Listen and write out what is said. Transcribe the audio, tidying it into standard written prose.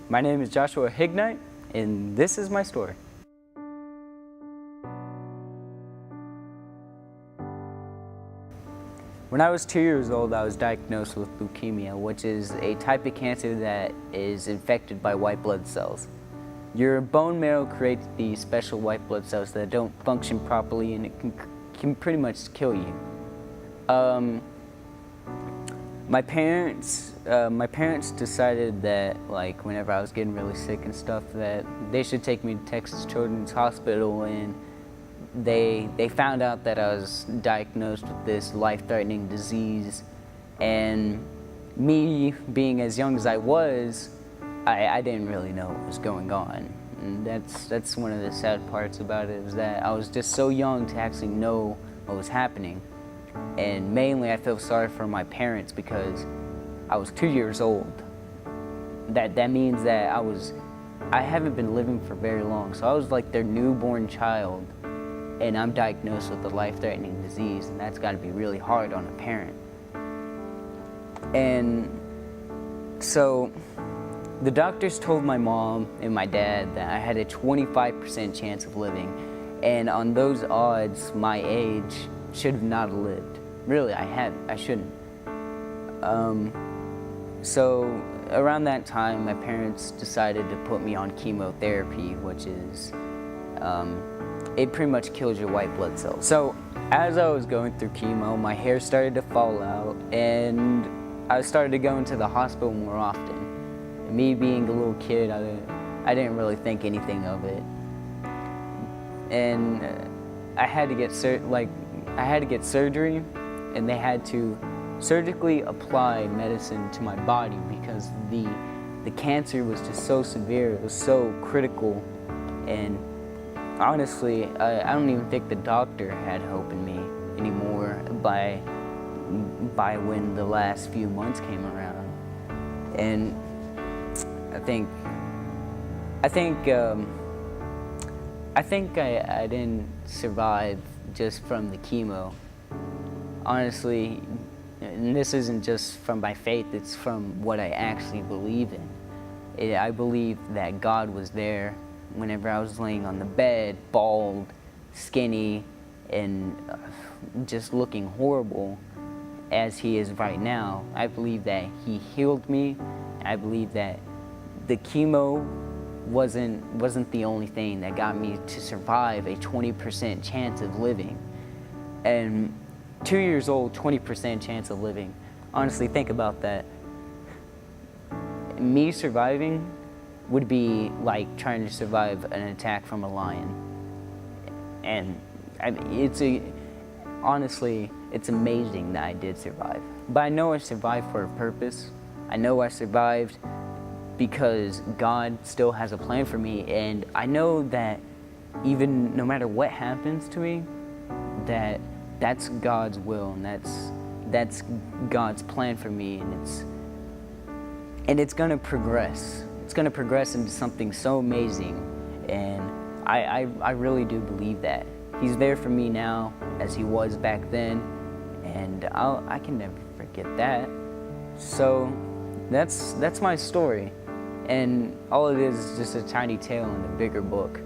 My name is Joshua Hignite, and this is my story. When I was 2 years old, I was diagnosed with leukemia, which is a type of cancer that is infected by white blood cells. Your bone marrow creates these special white blood cells that don't function properly, and it can pretty much kill you. My parents decided that, like, whenever I was getting really sick and stuff, that they should take me to Texas Children's Hospital, and they found out that I was diagnosed with this life-threatening disease. And me being as young as I was, I didn't really know what was going on. And that's one of the sad parts about it, is that I was just so young to actually know what was happening. And mainly I feel sorry for my parents because I was 2 years old. That means that I haven't been living for very long, so I was like their newborn child, and I'm diagnosed with a life-threatening disease, and that's got to be really hard on a parent. And so the doctors told my mom and my dad that I had a 25% chance of living, and on those odds, my age should have not lived. Really, I shouldn't. So around that time, my parents decided to put me on chemotherapy, which is, it pretty much kills your white blood cells. So as I was going through chemo, my hair started to fall out, and I started to go into the hospital more often. And me being a little kid, I didn't really think anything of it. And I had to get surgery, and they had to surgically apply medicine to my body because the cancer was just so severe, it was so critical. And honestly, I don't even think the doctor had hope in me anymore by when the last few months came around. And I think I didn't survive just from the chemo. Honestly, and this isn't just from my faith, it's from what I actually believe in. I believe that God was there whenever I was laying on the bed, bald, skinny, and just looking horrible as He is right now. I believe that He healed me. I believe that the chemo wasn't the only thing that got me to survive a 20% chance of living. And 2 years old, 20% chance of living. Honestly, think about that. Me surviving would be like trying to survive an attack from a lion. And honestly, it's amazing that I did survive. But I know I survived for a purpose. I know I survived because God still has a plan for me, and I know that even no matter what happens to me, that's God's will, and that's God's plan for me, and it's gonna progress. It's gonna progress into something so amazing, and I really do believe that He's there for me now as He was back then, and I can never forget that. So that's my story, and all it is just a tiny tale in a bigger book.